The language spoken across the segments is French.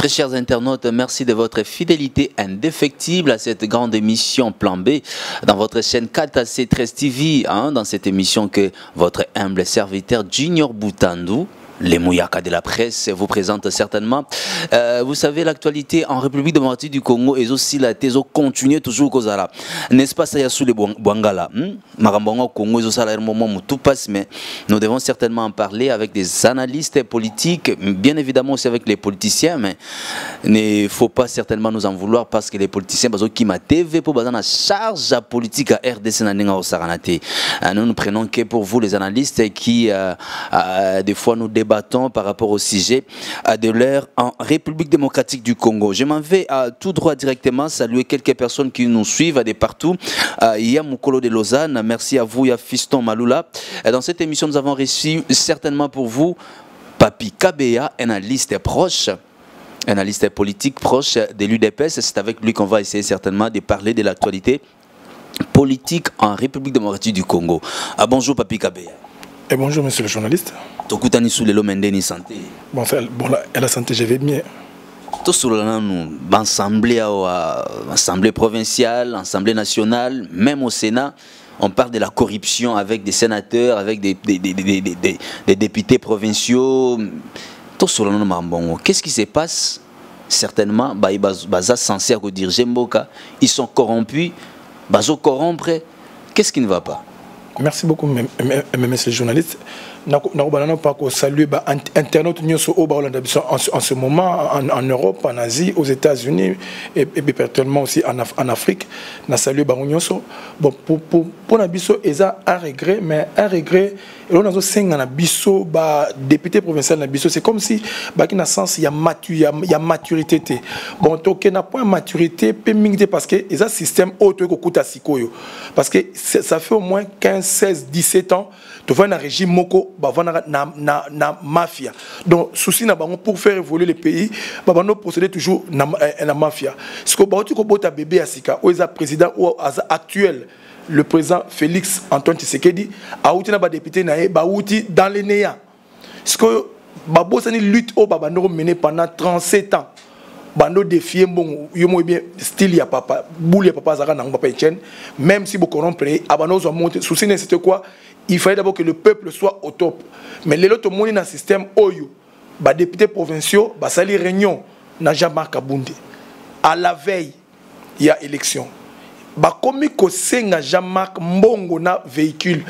Très chers internautes, merci de votre fidélité indéfectible à cette grande émission Plan B dans votre chaîne 4AC13 TV, dans cette émission que votre humble serviteur Junior Boutandou, les Mouyaka de la presse, vous présente certainement. Vous savez, l'actualité en République démocratique du Congo est aussi la thèse continue toujours cause là. N'est-ce pas ça y a sous les Bouangala? Marambongo Congo est aussi à moment où tout passe, mais nous devons certainement en parler avec des analystes politiques, bien évidemment aussi avec les politiciens, mais il ne faut pas certainement nous en vouloir parce que les politiciens, qui m'a TV pour la charge politique à RDC nous prenons que pour vous les analystes qui des fois nous débattons par rapport au sujet de l'ère en République démocratique du Congo. Je m'en vais tout droit directement saluer quelques personnes qui nous suivent de partout. Il y a Moukolo de Lausanne, merci à vous, il y a Fiston Maloula. Dans cette émission, nous avons reçu certainement pour vous Papi Kabeya, analyste proche, analyste politique proche de l'UDPS. C'est avec lui qu'on va essayer certainement de parler de l'actualité politique en République démocratique du Congo. Bonjour Papi Kabeya. Et bonjour monsieur le journaliste. Tokutani sous les Lomendeni santé. Bon, la santé, je vais bien. Tout sur l'assemblée provinciale, assemblée nationale, même au Sénat, on parle de la corruption avec des sénateurs, avec des députés provinciaux. Tout sur le qu'est-ce qui se passe? Certainement, Baza censé diriger Mboka, ils sont corrompus, Bazo corrompre. Qu'est-ce qui ne va pas? Merci beaucoup, monsieur le journaliste. Nous avons salué les internautes en ce moment en Europe, en Asie, aux États-Unis et particulièrement aussi en Afrique. Nous avons salué les gens. Bon, pour nous, c'est un regret, mais un regret. Et là, nous avons député provincial, c'est comme si, dans le sens, il y a maturité. Bon, donc, il n'y a pas de maturité, parce que c'est un système autre que parce que ça fait au moins 15, 16, 17 ans, tu vois un régime moko, na mafia. Donc, souci pour faire évoluer le pays, nous procéder toujours na mafia. Ce que tu as bébé à Sika, ou le président actuel, le président Félix Antoine Tshisekedi, a outi na député dans les néa. Ce que Babosani lutte au Babano mené pendant 37 ans. Bando défier bon yomo bien style ya papa boule ya papa zara na papa Etienne, même si beaucoup rompre abano zo monter souci c'était quoi? Il fallait d'abord que le peuple soit au top. Mais les autres monde dans le système oyo ba députés provinciaux ba sali réunion na Jean-Marc Kabundi à la veille il y a élection ba komi ko senga Jean-Marc mbongo na véhicule.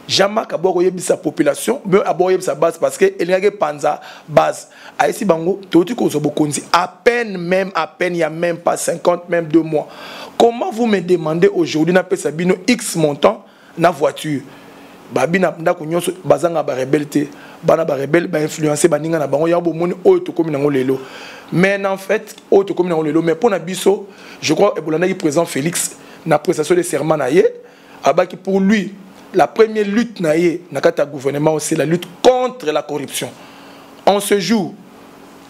Jean-Marc a beau sa population, mais a beau sa base parce que il y a panza base. A ici bango, tout ko zobokonzi à peine, il y a même pas 50, même 2 mois. Comment vous me demandez aujourd'hui na pesa bino X montant na voiture? Babina ndako nyonso bazanga ba rebelle bana ba rebelle ba influencer baninga na bango ya bo moni o to komi nango lelo. Mais en fait, o to komi nango lelo, mais pour na biso, je crois Ebolanda qui présent Félix na prestation de serment na ye, abaki pour lui la première lutte dans le gouvernement, c'est la lutte contre la corruption. On se joue,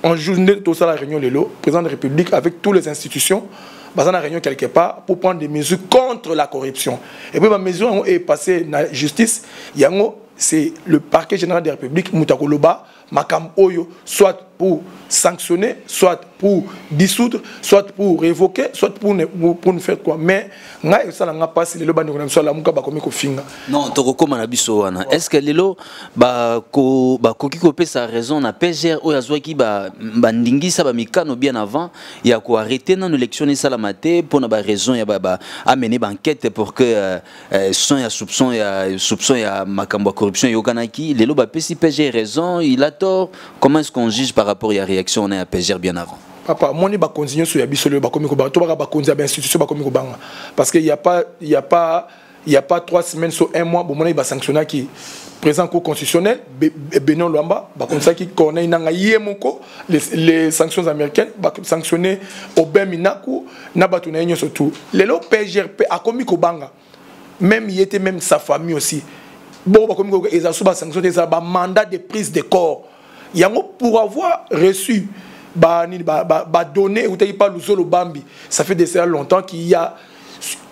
on joue tout ça la réunion le président de la République avec toutes les institutions, dans la réunion quelque part pour prendre des mesures contre la corruption. Et puis ma mesure est passée dans la justice, c'est le parquet général de la République, Moutakoloba, Makam Oyo, soit pour sanctionner, soit pour dissoudre, soit pour révoquer, soit pour nous faire quoi. Mais ça n'a pas passé le ban de soit la muka bakomi ko finga. Non, to kokoma na biso wana. Est-ce que lelo koki kopé sa raison na PGR o yazwaki ndingisa ba mikano bien avant il y a ko arrêter dans l'élection et salamate pour na ba raison ya amener ba enquête pour que soupçon ya makambo corruption yokanaki lelo ba pesi PGR raison, il a tort. Comment est-ce qu'on juge par rapport à la réaction on est à PGR bien avant? Papa, moi ni ba continuer sur ya bisolo ba komi ko ba to ba konzi ba institution ba komi ko banga parce que il y a pas 3 semaines sur 1 mois bon moi il va sanctionner qui président cour constitutionnel Benoît Luamba ba comme ça qui connaît nanga yemoko les sanctions américaines ba sanctionner Obem Minaku na ba tuna nyo surtout les lo PGRP a komi ko banga même il était même sa famille aussi bon ba komi ko ezasu ba sanctionner ça ba mandat de prise de corps yango pour avoir reçu donné ou pas le Bambi, ça fait déjà longtemps qu'il y a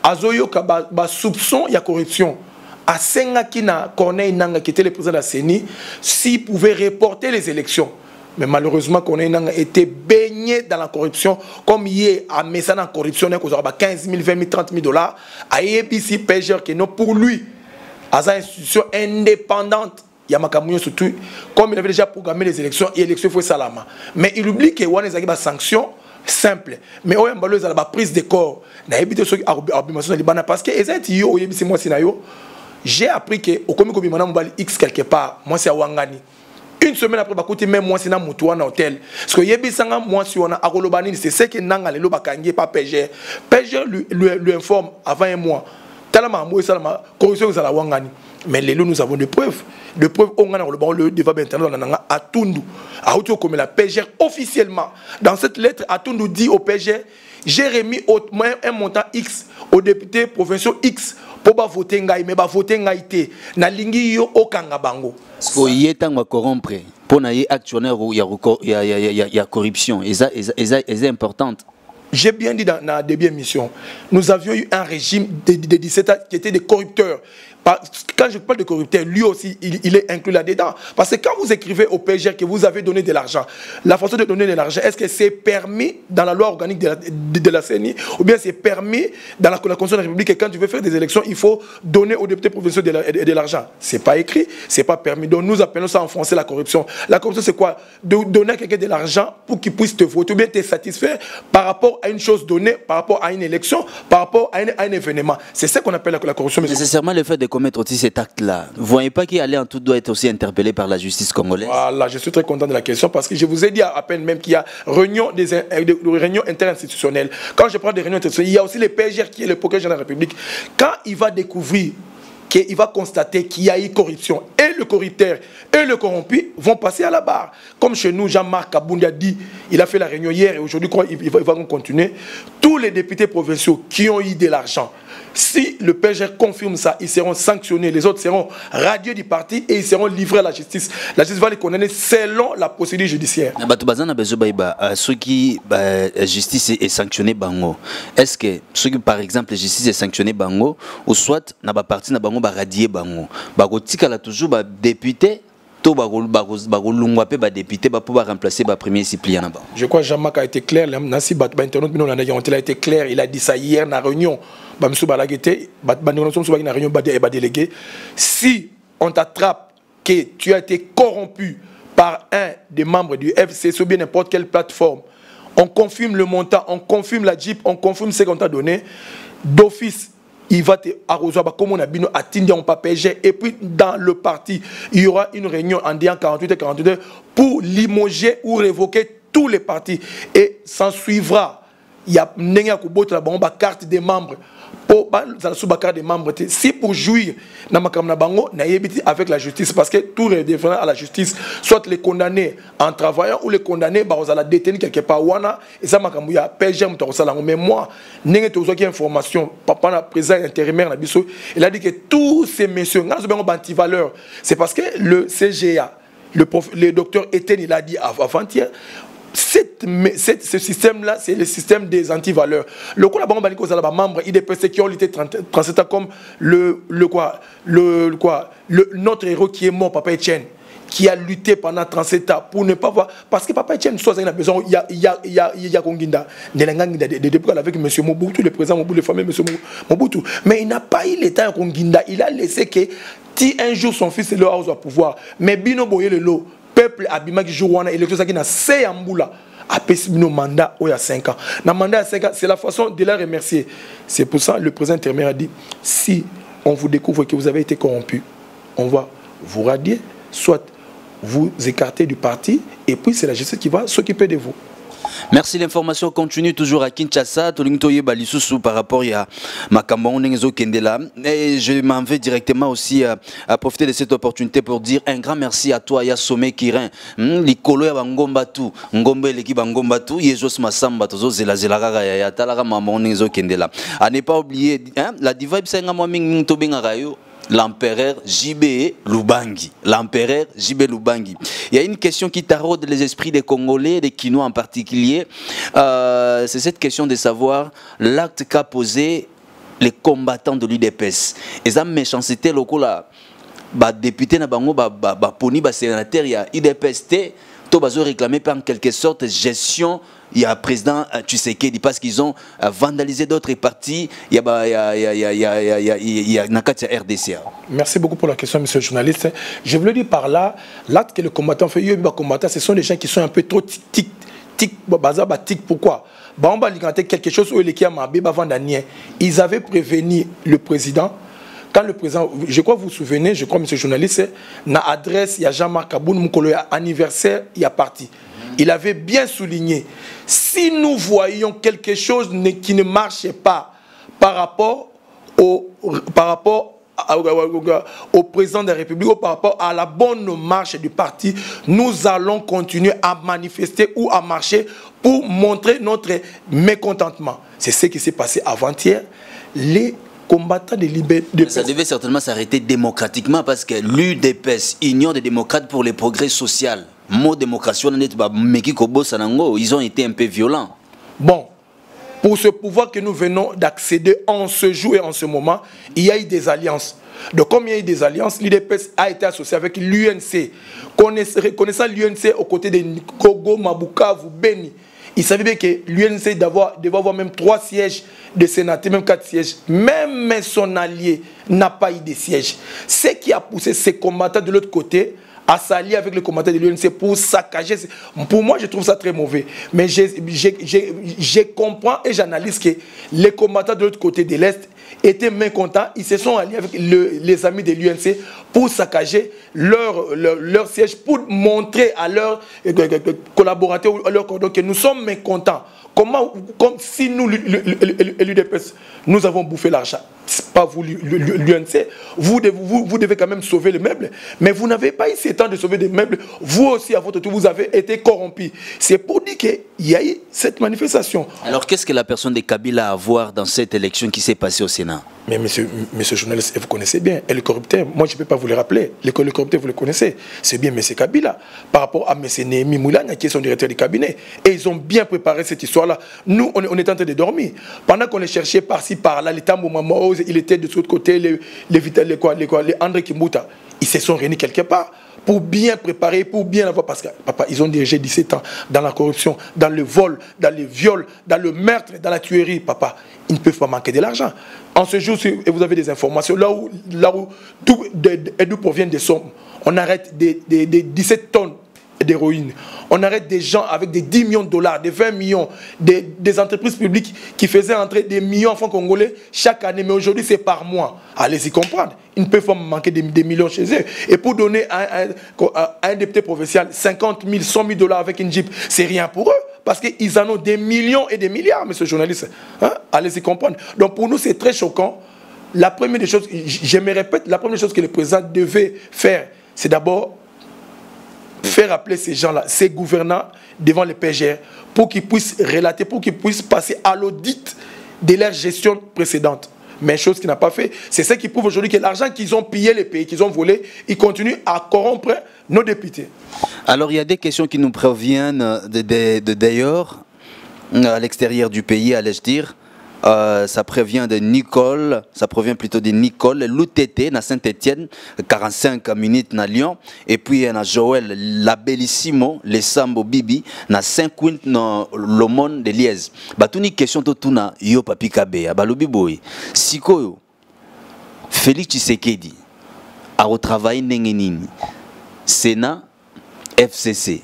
azoyo ka soupçon il y a corruption à Senga qui na Corneille Nanga qui était le président de la CENI s'il pouvait reporter les élections Mais malheureusement, qu'on a été baigné dans la corruption, comme hier, à Messa dans la corruption, on a 15 000, 20 000, 30 000 dollars, à ABC PGR, qui non pour lui, à une institution indépendante, il y a Makamouyo surtout, comme il avait déjà programmé les élections, et l'élection faut salama. Mais il oublie que Wan a sanction simple. Mais on a une prise de corps. On a évité ce qui a parce que j'ai appris que au comité X quelque part, moi c'est à Wangani. Une semaine après, même moi c'est dans mon hôtel. Parce que Yebisanga, moi si on a Arolobani, c'est ce que Nanga le Bakangi pas PG. PG lui informe avant un mois. Talama moi salama corruption à la Wangani. Mais les nous avons des preuves. Des preuves, on a le débat international à Tundu. À Outio comme la PGR officiellement. Dans cette lettre, à Tundu dit au PGR, j'ai remis un montant X au député provincial X pour voter ngai, mais voter ngai té. Na lingi yo okanga bango. Parce qu'il y a un corrompre. Pour les actionnaires, il y a corruption. Et ça est importante. J'ai bien dit dans la début émission, nous avions eu un régime de 17 ans qui était des corrupteurs. Quand je parle de corrupteur, lui aussi, il est inclus là-dedans. Parce que quand vous écrivez au PGR que vous avez donné de l'argent, la façon de donner de l'argent, est-ce que c'est permis dans la loi organique de la CENI ou bien c'est permis dans la Constitution de la République que quand tu veux faire des élections, il faut donner aux députés provinciaux de l'argent. Ce n'est pas écrit, ce n'est pas permis. Donc nous appelons ça en français la corruption. La corruption, c'est quoi? De donner à quelqu'un de l'argent pour qu'il puisse te voter ou bien te satisfaire par rapport à une chose donnée, par rapport à une élection, par rapport à un événement. C'est ça qu'on appelle la corruption. Nécessairement le fait de commettre aussi cet acte-là. Vous ne voyez pas qu'il allait en tout doit être aussi interpellé par la justice congolaise? Voilà, je suis très content de la question parce que je vous ai dit à peine même qu'il y a des réunions interinstitutionnelles. Quand je parle de réunions interinstitutionnelles, il y a aussi le PGR qui est le procureur général de la République. Quand il va découvrir, qu'il va constater qu'il y a eu corruption, et le corrupteur et le corrompu vont passer à la barre. Comme chez nous, Jean-Marc Kaboundi a dit, il a fait la réunion hier et aujourd'hui, il va continuer. Tous les députés provinciaux qui ont eu de l'argent, si le PGR confirme ça, ils seront sanctionnés, les autres seront radiés du parti et ils seront livrés à la justice. La justice va les condamner selon la procédure judiciaire. Ceux qui la justice est sanctionnée bango, est-ce que ceux qui par exemple la justice est sanctionnée bango ou soit na ba parti na bango ba radier bango, ba kotika la toujours ba député to ba lungwa pe ba député ba pour remplacer ba premier suppléant ba. Je crois que Jean-Marc a été clair, Nancy ba internet il a été clair, il a dit ça hier dans la réunion. Si on t'attrape que tu as été corrompu par un des membres du FCC ou bien n'importe quelle plateforme, on confirme le montant, on confirme la JIP, on confirme ce qu'on t'a donné, d'office, il va te arroser comme on a bien à Tindian PGR. Et puis dans le parti, il y aura une réunion en disant 48 et 42 heures pour limoger ou révoquer tous les partis. Et s'en suivra, il y a une carte des membres. Des membres, si pour jouir avec la justice, parce que tout redevient à la justice, soit les condamnés en travaillant ou les condamnés à la détenir quelque part. Et ça, mais moi, j'ai information, papa, président intérimaire, il a dit que tous ces messieurs, anti-valeurs, c'est parce que le CGA, le docteur Etienne, il a dit avant-hier, ce système-là, c'est le système des antivaleurs. Le coup, la membre IDPC qui ont lutté 37 ans comme notre héros qui est mort, Papa Etienne, qui a lutté pendant 37 ans pour ne pas voir. Parce que Papa Etienne, soit il a besoin, il y a Konginda, avec M. Mobutu, le président Mobutu, le fameux M. Mobutu. Mais il n'a pas eu l'état à Konginda. Il a laissé que, si un jour son fils est là au pouvoir, mais Bino Boye le lot. Peuple Abima qui joue à l'élection qui n'a 6 Amboula a payé nos mandats il y a 5 ans. Dans mandat à 5 ans, c'est la façon de la remercier. C'est pour ça que le président intérimaire a dit si on vous découvre que vous avez été corrompu, on va vous radier, soit vous écarter du parti, et puis c'est la justice qui va s'occuper de vous. Merci, l'information continue toujours à Kinshasa. Par rapport à Makambo Kendela. Et je m'en vais directement aussi à profiter de cette opportunité pour dire un grand merci à toi, Yasome Kirin. Likolo ya Bangombatu, Ngombe l'équipe Bangombatu, Yejos Massamba, Tozo Zela Zela ya Talara Mamon Kendela. À ne pas oublier, la diva Ibsenga Mwaming Tobengarayo. L'empereur JB Lubangi. L'empereur JB Lubangi. Il y a une question qui taraude les esprits des Congolais, des Kinois en particulier. C'est cette question de savoir l'acte qu'a posé les combattants de l'UDPS. Et ça, méchanceté, le député na bango, poni, sénateur, il y a UDPS, Tobazo réclamé par en quelque sorte gestion. Il y a président Tshisekedi parce qu'ils ont vandalisé d'autres partis. Il y a Nakati RDC. Merci beaucoup pour la question, monsieur le journaliste. Je voulais dire par là, l'acte que le combattant fait, ce sont des gens qui sont un peu trop tic. Pourquoi? On va liganter quelque chose où ils avaient prévenu le président. Quand le président, je crois que vous vous souvenez, je crois, monsieur le journaliste, na adresse, il y a Jean-Marc Aboun, Moukolo, anniversaire, il y a parti. Il avait bien souligné, si nous voyons quelque chose qui ne marchait pas par rapport au président de la République ou par rapport à la bonne marche du parti, nous allons continuer à manifester ou à marcher pour montrer notre mécontentement. C'est ce qui s'est passé avant-hier. Les combattants de liberté... Ça devait certainement s'arrêter démocratiquement parce que l'UDPS, Union des démocrates pour le progrès social, mot démocratie, ils ont été un peu violents. Bon, pour ce pouvoir que nous venons d'accéder en ce jour et en ce moment, il y a eu des alliances. Donc comme il y a eu des alliances, l'UDPS a été associé avec l'UNC. Reconnaissant l'UNC aux côtés de Kogo, Mabukavu, Beni, il savait bien que l'UNC devait avoir même 3 sièges de sénateur, même 4 sièges. Même son allié n'a pas eu de sièges. Ce qui a poussé ces combattants de l'autre côté à s'allier avec les combattants de l'UNC pour saccager. Pour moi, je trouve ça très mauvais. Mais je comprends et j'analyse que les combattants de l'autre côté de l'Est étaient mécontents. Ils se sont alliés avec les amis de l'UNC pour saccager leur siège, pour montrer à leurs collaborateurs, à leurs coordonnateurs que nous sommes mécontents. Comme si nous, l'UDPS, nous avons bouffé l'argent. C'est pas vous, l'UNC. Vous devez quand même sauver les meubles. Mais vous n'avez pas eu ce temps de sauver des meubles. Vous aussi, à votre tour, vous avez été corrompus. C'est pour dire qu'il y a eu cette manifestation. Alors, qu'est-ce que la personne de Kabila a à voir dans cette élection qui s'est passée au Sénat? Mais monsieur journaliste, vous connaissez bien. Et le corrupteur, moi je ne peux pas vous le rappeler. Le corrupteur, vous le connaissez. C'est bien M. Kabila. Par rapport à M. Némi Moulania, qui est son directeur du cabinet. Et ils ont bien préparé cette histoire-là. Nous, on est en train de dormir. Pendant qu'on les cherchait par-ci, par-là, les Tambo Mamo, il était de l'autre côté, les André Kimbuta. Ils se sont réunis quelque part pour bien préparer, pour bien avoir. Parce que, papa, ils ont dirigé 17 ans dans la corruption, dans le vol, dans le viol, dans le meurtre, dans la tuerie, papa. Ils ne peuvent pas manquer de l'argent. En ce jour, et vous avez des informations, d'où proviennent des sommes. On arrête des 17 tonnes d'héroïne. On arrête des gens avec des 10 millions de dollars, des 20 millions, des entreprises publiques qui faisaient entrer des millions en francs congolais chaque année. Mais aujourd'hui, c'est par mois. Allez-y comprendre. Ils ne peuvent pas manquer des millions chez eux. Et pour donner à un député provincial 50 000, 100 000 dollars avec une Jeep, c'est rien pour eux. Parce qu'ils en ont des millions et des milliards, monsieur le journaliste. Hein? Allez-y comprendre. Donc pour nous, c'est très choquant. La première des choses, je me répète, la première chose que le président devait faire, c'est d'abord faire appeler ces gens-là, ces gouvernants devant les PGR, pour qu'ils puissent relater, pour qu'ils puissent passer à l'audit de leur gestion précédente. Mais chose qu'il n'a pas fait, c'est ce qui prouve aujourd'hui que l'argent qu'ils ont pillé les pays, qu'ils ont volé, ils continuent à corrompre nos députés. Alors il y a des questions qui nous proviennent d'ailleurs, à l'extérieur du pays, allais-je dire. Ça provient de Nicole, ça provient plutôt de Nicole, Loutete, na Saint-Etienne, 45 minutes na Lyon, et puis na Joël, la Bellissimo, les Sambo Bibi, na Saint-Quint, na Lomon de Liège. Batuni question to tuna yo papi kabe, abalobi boy. Sikoyo, Félix Tshisekedi, a retravaillé nengenini, Sénat, FCC,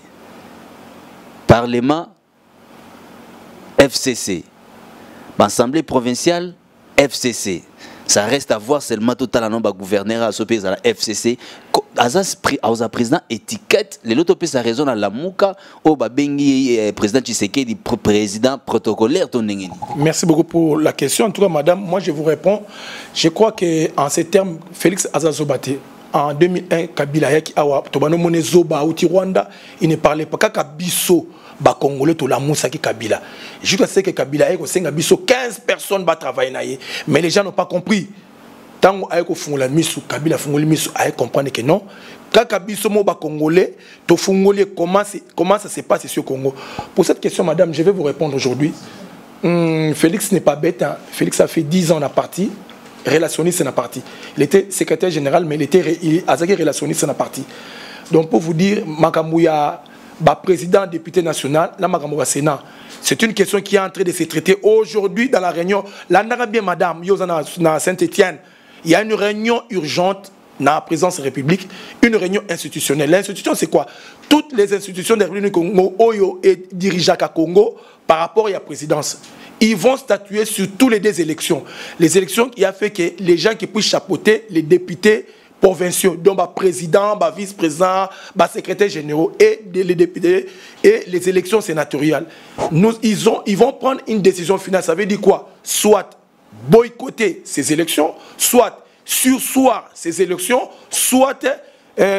Parlement, FCC. L'Assemblée provinciale, FCC. Ça reste à voir seulement total à nombre de gouverneurs à ce pays à la FCC. Aux président étiquette, les autres pays ça résonne à la mouka au babengi président Tshisekedi président protocolaire tonengeni. Merci beaucoup pour la question. En tout cas, madame, moi je vous réponds. Je crois que en ces termes, Félix Azazobate, en 2001, Kabila yaki awa tobano mone zoba ou Rwanda, il ne parlait pas kaka biso. Congolais to la moussa qui Kabila. Je sais que Kabila a 15 personnes va travailler, mais les gens n'ont pas compris. Tant que fungula misu Kabila fungoli misu a comprendre que non. Quand Kabiso mo ba Congolais, to fungoli comment ça se passe ici au Congo. Pour cette question, madame, je vais vous répondre aujourd'hui. Félix n'est pas bête. Hein. Félix a fait 10 ans à la partie. Relationniste à la partie. Il était secrétaire général, mais il a été relationniste à la partie. Donc pour vous dire, Makamouya président, député national, la Sénat. C'est une question qui est en train de se traiter aujourd'hui dans la réunion. Là, bien madame, dans Saint-Étienne, il y a une réunion urgente dans la présidence de la République, une réunion institutionnelle. L'institution, c'est quoi? Toutes les institutions de la République du Congo, Oyo et dirigées à Congo, par rapport à la présidence, ils vont statuer sur toutes les deux élections. Les élections qui a fait que les gens qui puissent chapeauter, les députés provinciaux, donc président, vice-président, secrétaire généraux et les députés et les élections sénatoriales. Ils vont prendre une décision finale. Ça veut dire quoi? Soit boycotter ces élections, soit surseoir ces élections, soit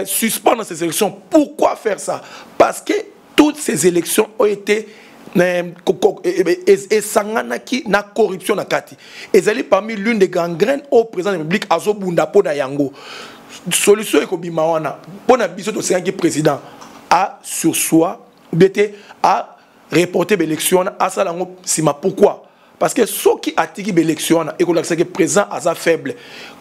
suspendre ces élections. Pourquoi faire ça? Parce que toutes ces élections ont été et sanganaki na corruption na kati. Et c'est parmi l'une des gangrènes au président de la République azo bunda pona yango. Solution ekobima wana pona biso to sengi président a sur soi bete a reporter l'élection à ça lango sima. Pourquoi? Parce que ceux qui attirent l'élection et que le président a faible.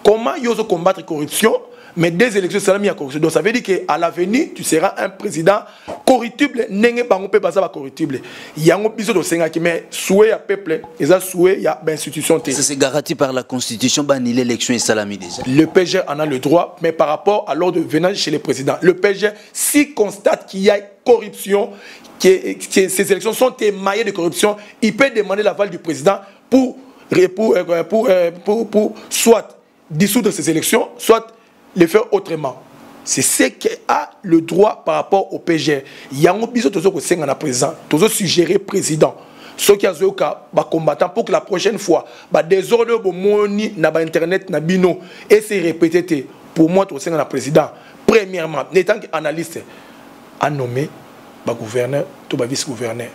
Comment ils osent combattre la corruption? Mais des élections, c'est la mise à corruption. Donc ça veut dire qu'à l'avenir, tu seras un président corruptible. N'est pas corruptible. Il y a un épisode de Sénat qui met souhait à peuple, et ça souhait il y a institution. Ça c'est garanti par la Constitution, banni l'élection et salami déjà. Le PG en a le droit, mais par rapport à l'ordre venant chez les présidents, le PG, s'il constate qu'il y a corruption, que ces élections sont émaillées de corruption, il peut demander l'aval du président pour soit dissoudre ces élections, soit les faire autrement. C'est ce qui a le droit par rapport au PG. Il y a un épisode de ce que président, de suggérer président. Ceux qui ont combattant pour que la prochaine fois, des ordres de internet, na bino, et c'est répété. Pour moi, tu es président. Premièrement, n'étant qu'analyste, à nommer gouverneur, tout vice-gouverneur,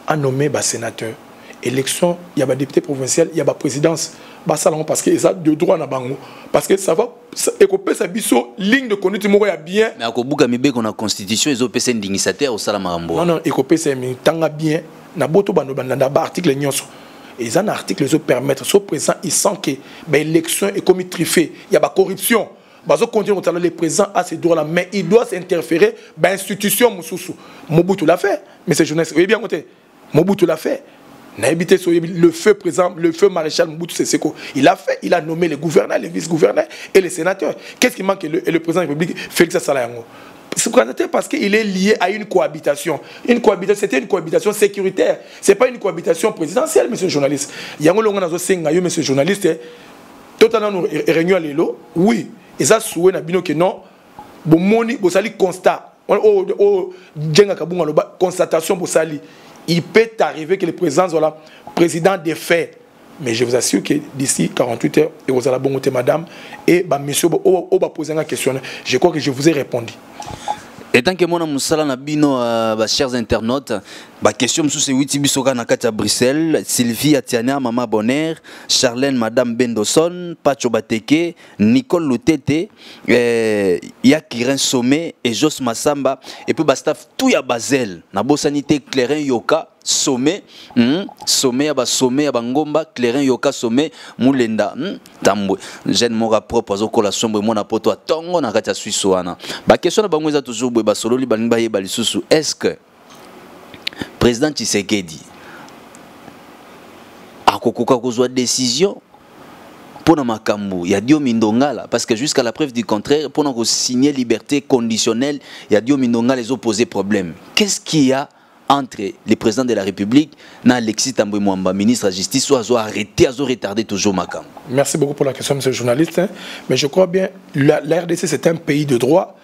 à nommer sénateur. Élection, il y a des députés provinciaux, il y a des présidences. Parce que ça de droit na bango parce que ça va écoper sa biso ligne de conduite mo ya bien mais akobuka mibe qu'on a constitution ils ont pesa ndingisataire au sala marambo non écoper ça mi tanga bien na boto bano banda ba article nyonso et un article les permettre so présent il sent que l'élection est comme triffé il y a ba corruption bazo continuer à le président a ses droits là mais il doit s'interférer ba institution mususu Mobutu l'a fait mais c'est jeunesse oui bien côté Mobutu l'a fait. Le feu présent, le feu maréchal Mobutu Sese Seko, il a nommé les gouverneurs, les vice-gouverneurs et les sénateurs. Qu'est-ce qui manque le président de la République Félix Salayango? C'est parce qu'il est lié à une cohabitation. C'était une cohabitation sécuritaire. Ce n'est pas une cohabitation présidentielle, monsieur le journaliste. Il y a un longue monsieur le journaliste. Totalement réunion à l'élo. Oui. Et ça, souhait n'a que non. Bon, moni, bon, sali constat. Constatation, bon, sali. Il peut arriver que le président des faits. Mais je vous assure que d'ici 48 heures, et vous allez bon madame, et monsieur, on va poser une question. Je crois que je vous ai répondu. Et tant que moi, chers internautes, la question c'est Witi Bisoka Nakata Bruxelles, Sylvie Atiana, Mama Bonner, Charlène, Madame Bendoson, Pacho Bateke, Nicole Lutete, Yakirin Sommet et Jos Massamba, et puis Bastaf tout ya Basel, Nabo Sanité Clairin Yoka. Sommet, sommet, ngomba, Clairin Yoka, sommet, Moulenda, Tambou. Jeune mora propre, la sombre, mon apoto, Tongo, Nakata Suissoana. La question de Bangouza toujours, Basolo, Libanbaye, Balisusu, est-ce que président Tshisekedi a une décision pour Makambu, il y a Dio Mindongala, parce que jusqu'à la preuve du contraire, pour nous signer liberté conditionnelle, il y a Dio Mindongala les opposés problèmes. Qu'est-ce qu'il y a entre les présidents de la République et Alexis Tambwe Mwamba, ministre de la Justice, soit arrêté, à retarder toujours Makambu? Merci beaucoup pour la question, monsieur le journaliste. Mais je crois bien, la RDC, c'est un pays de droit.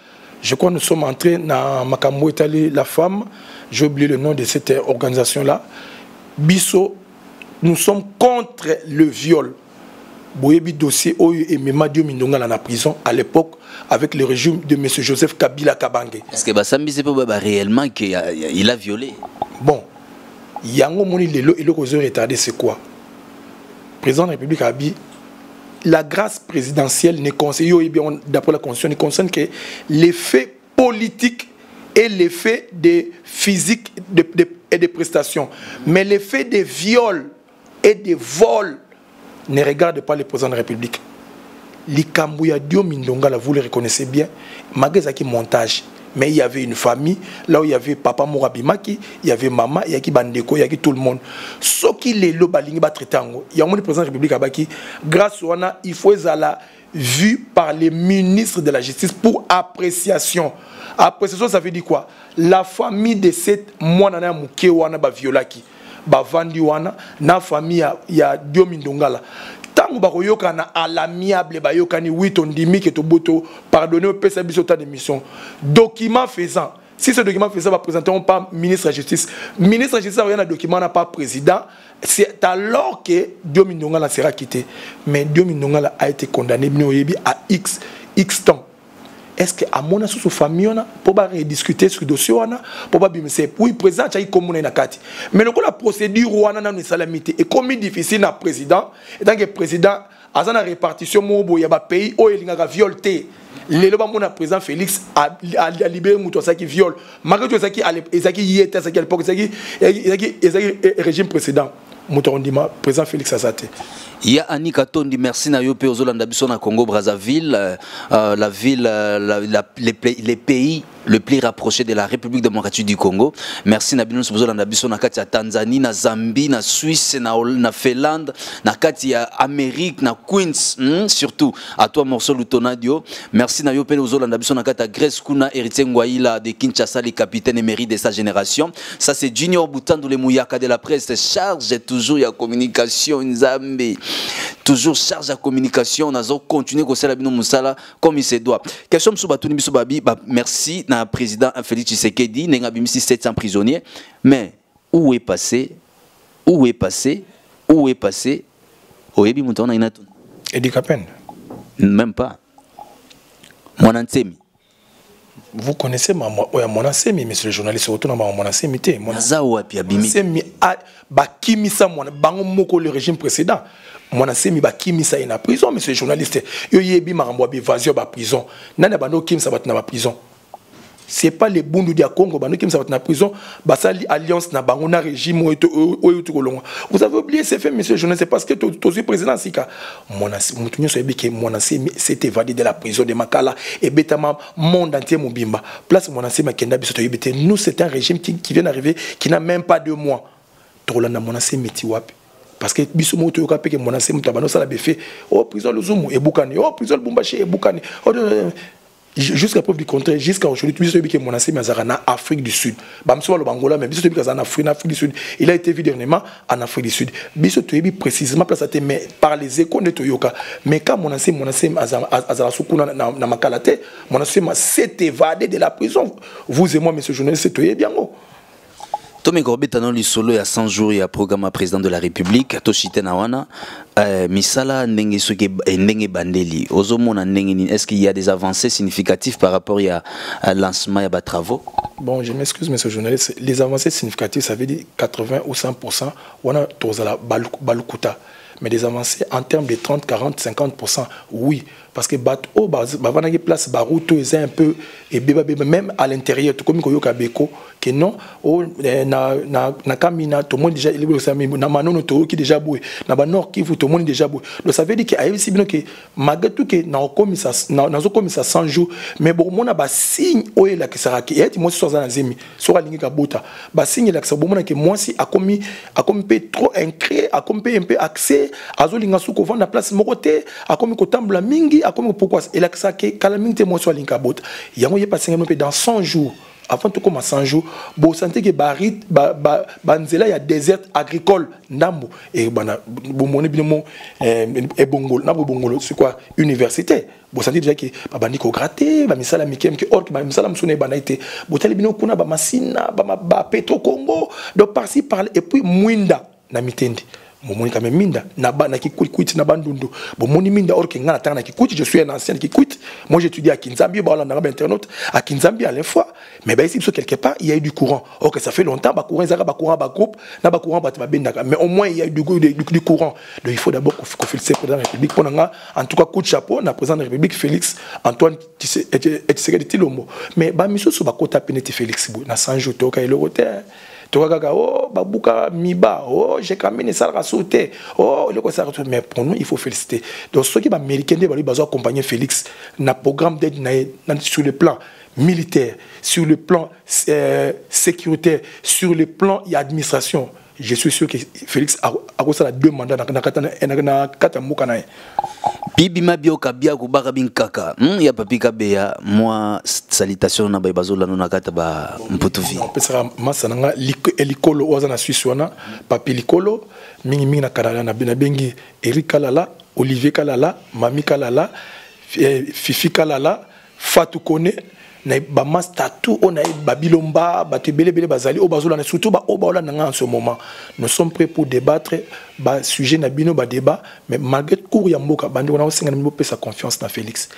Je crois que nous sommes entrés dans Makambu Italie, la femme. J'ai oublié le nom de cette organisation-là. Bisso, nous sommes contre le viol. Boyebi dossier et Memadio Mindonga dans la prison à l'époque avec le régime de M. Joseph Kabila Kabange. Est-ce que Bassambi c'est pas réellement qu'il a violé? Bon, Yango Moni Lelo et le cause retardé c'est quoi? Président de la République a dit la grâce présidentielle ne concerne d'après la Constitution ne concerne que l'effet politique et l'effet des physiques et des prestations. Mais l'effet des viols et des vols ne regarde pas le président de la République. L'Ikambouya Dio Mindonga, vous le reconnaissez bien, Magazaki montage. Mais il y avait une famille, là où il y avait papa Morabimaki, il y avait maman, il y avait Bandeko, il y avait tout le monde. Ce qui est le balingi ba traité en il y a un président de la République Abaki, grâce au Wana, il faut la vu par les ministres de la justice pour appréciation. Appréciation, ça veut dire quoi? La famille de cette moine mouké wana ba violaki, ba vandi wana, na famille il y a Diomindongala. Tant que na à l'amiable ba yokani oui ton dimi que to boto pardonner au pesa biso ta démission. Document faisant. Si ce document faisant va présenter par ministre de la justice, ministre de la justice a un document n'a pas président. C'est alors que Diomindongala sera quitté. Mais Diomindongala a été condamné à X temps. Est-ce que à mon sous famille on a pour rediscuter sur le dossier on a pour pas bimser oui président chai comme on est na kati mais le la procédure on a na salamité et comme difficile na président et tant que président à la répartition mobo ya ba pays o elinga violté le ba mon président Félix a libéré muto ça qui viole malgré tout ça qui yeta ça qui à l'époque ça qui régime précédent muto on dit président Félix Azate. Il y a Annie Katondi, merci na yo pe ozolanda biso na Congo Brazzaville, la ville, les pays le plus rapproché de la République démocratique du Congo. Merci na bino ozolanda biso na kati ya Tanzanie, na Zambie, na Suisse, na Finlande, na kati ya Amérique, na Queens, surtout à toi morceau Lutonadio. Merci na yo pe ozolanda biso na kati ya Grèce kuna héritier Ngwaila de Kinshasa, le capitaine émérite de sa génération. Ça c'est Junior Butando le Mouyaka de la presse, charge toujours ya communication Nzambe. Toujours charge à communication, on a continué à faire la comme il se doit. Question sur Batouni Bisobabi, merci na président Félix Tshisekedi, n'a pas 700 prisonniers, mais où est passé Oyebi Moutona Inatun. Edi Kapen. Même pas. Monansemi. Vous connaissez Monansemi, monsieur le journaliste, autour de Monansemi. Monansemi a bakimisa bango moko le régime précédent. Monansemi bakimisa ina prison, monsieur le journaliste. Yo yebi marambo évasion ba prison. Nana bano kimsa bat na prison. C'est pas les Bundu dia Congo bano kimsa bat na prison, basali alliance na bango na régime Vous avez oublié ces faits, monsieur le journaliste, c'est parce que tu es président Sika. Monansemi s'est évadé de la prison de Makala et betama monde entier mobimba. Place Monansemi kenda biso to nous c'est un régime qui vient d'arriver qui n'a même pas 2 mois. Tolanda Monansemi tiwapi. Parce que biso moto yoka peke Monansemi tabano sala befe oh prison Luzumu et Bukani oh prison Lubumbashi et Bukani jusqu'à preuve du contraire jusqu'à aujourd'hui biso yobi que Monansemi azara na Afrique du Sud bamso lo Angola mais biso yobi azara na Afrique du Sud il a été vu dernièrement en Afrique du Sud biso yobi précisément place mais par les échos de Toyoka mais quand Monansemi azara sukuna na makalate Monansemi s'est évadé de la prison vous et moi monsieur journaliste c'est bien go. Tomé Gorbet dans le solo il y a 100 jours il y a programme président de la République Toshite Nawana misala ndenge soke ndenge bandeli ozomona ndenge est-ce qu'il y a des avancées significatives par rapport à lancement ya ba travaux? Bon, je m'excuse monsieur le journaliste, les avancées significatives ça veut dire 80 ou 100% wana tozala balukuta. Mais des avancées en termes de 30, 40, 50%, oui. Parce que bateau, bavana place baruto est un peu et même à l'intérieur, tout comme Koyoka Beko, que non, na kamina tout le monde déjà il est na manono to qui déjà boué, na ba nord qui tout le monde déjà boué. Donc ça veut dire que ayebi sibino que malgré tout que na komisa na zo komisa 100 jours, mais bon mona ba signe oye la que sera qui est moi sur za nzemi, sur lingi ka bota. Ba signe la que ça bomona que moi si a commis trop incré, a commis un peu accès azolinga suko vendre la place mokote, a commis ko tambla mingi pourquoi et là que ça que calamité moi soit linkabot yango yé passé dans 100 jours avant tout comme à 100 jours bo santé que barit banzela ya désert agricole ndambo et bana bo moni bino et bongolo na bongolo c'est quoi université bo santé déjà que babandi ko gratter ba misala mikem que or que ba misala msone bana été bo tali bino kuna ba masina ba Petro Congo donc par-ci par et puis mwinda na mitendi Momoni quand même minda na kikuit na bandundu bon moni minda or que ngana tana kikuit je suis un ancien kikuit moi j'étudie à Kinzambie ba on a internaute à Kinzambie à la fois mais ben ici quelque part il y a eu du courant or que ça fait longtemps ba courant zaka ba courant ba groupe na ba courant ba bendaka mais au moins il y a eu du courant donc il faut d'abord qu'on félicite le président de la République pour en tout cas coup de chapeau na président de la République Félix Antoine Tshisekedi Tshilombo mais ba miso so ba kota penete Félix na 100 jours to ka le roter Tokaka oh babuka miba oh j'ai camé ça la sauté oh le quoi ça mais pour nous il faut féliciter. Donc ceux qui va américain de besoin accompagner Félix na programme d'aide sur le plan militaire, sur le plan sécuritaire, sur le plan et administration. Je suis sûr que Félix a reçu 2 mandats dans kata mukana. Bibi mabio kabia kubaka binkaka. Ya papi kabeya moi salutation na bazola no nakata ba mputuvi. On peut ça masana likolo oza na Suisse wana papi likolo mingi na Canada na bengi Eric Kalala, Olivier Kalala, Mami Kalala, Fifi Kalala, Fatou Kone na ba mastatu on a babilomba batebele bele bazali o bazola na surtout ba o baola nanga en ce moment nous sommes prêts pour débattre ba sujet na bino ba débat mais malgré cour ya mboka bandi on a aussi ngana mboka sa confiance na Félix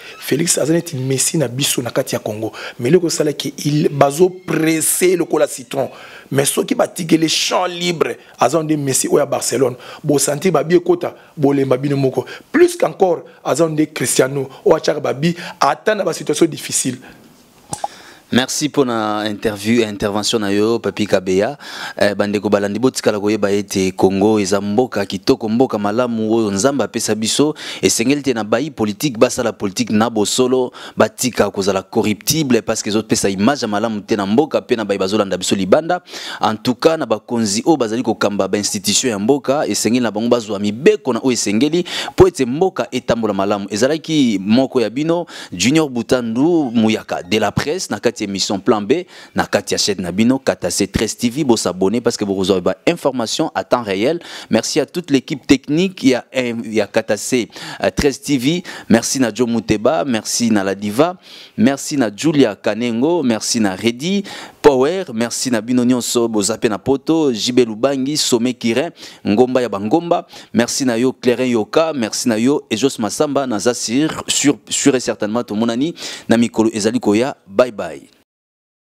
azaneti messi na biso na kati ya Congo mais le ko sala ki il bazo pressé le cola citron mais ceux qui batiguer les champs libres azan de messi ou à Barcelone bo sentir ba bi kota bo le mabino moko plus qu'encore azan de Cristiano ou a chaka babi atteindre ba situation difficile. Merci pour la interview et intervention na yo Papi Kabeya bandeko balandi botikala koyeba ete Congo ezamboka kitoko mboka malamu oyo nzamba pesa biso esengeli na bayi politique basa la politique na bosolo batika kozala corruptible parce que autres pesa image malamu te na mboka pe na bayi bazolanda biso libanda en tout cas na bakonzi o bazali ko kamba ba institution ya mboka esengeli na bango bazwa mibeko na o esengeli po ete mboka etambola malamu ezalaki moko ya bino Junior Butandu Muyaka de la presse na émission Plan B na Katia chaîne Nabino Katase 13 TV vous s'abonner parce que vous recevez information à temps réel. Merci à toute l'équipe technique il y a Katase 13 TV, merci na Joe Muteba, merci na la Diva, merci na Julia Kanengo, merci na Reddy Power, merci na Bino Nyonso Bozape na Poto, Jibe Lubangi, Somé Kirin, Ngomba ya Bangomba, merci na yo Clairin Yoka, merci na yo Ejos Masamba na Zasir sur et certainement to monani na mikolo ezali koya bye bye.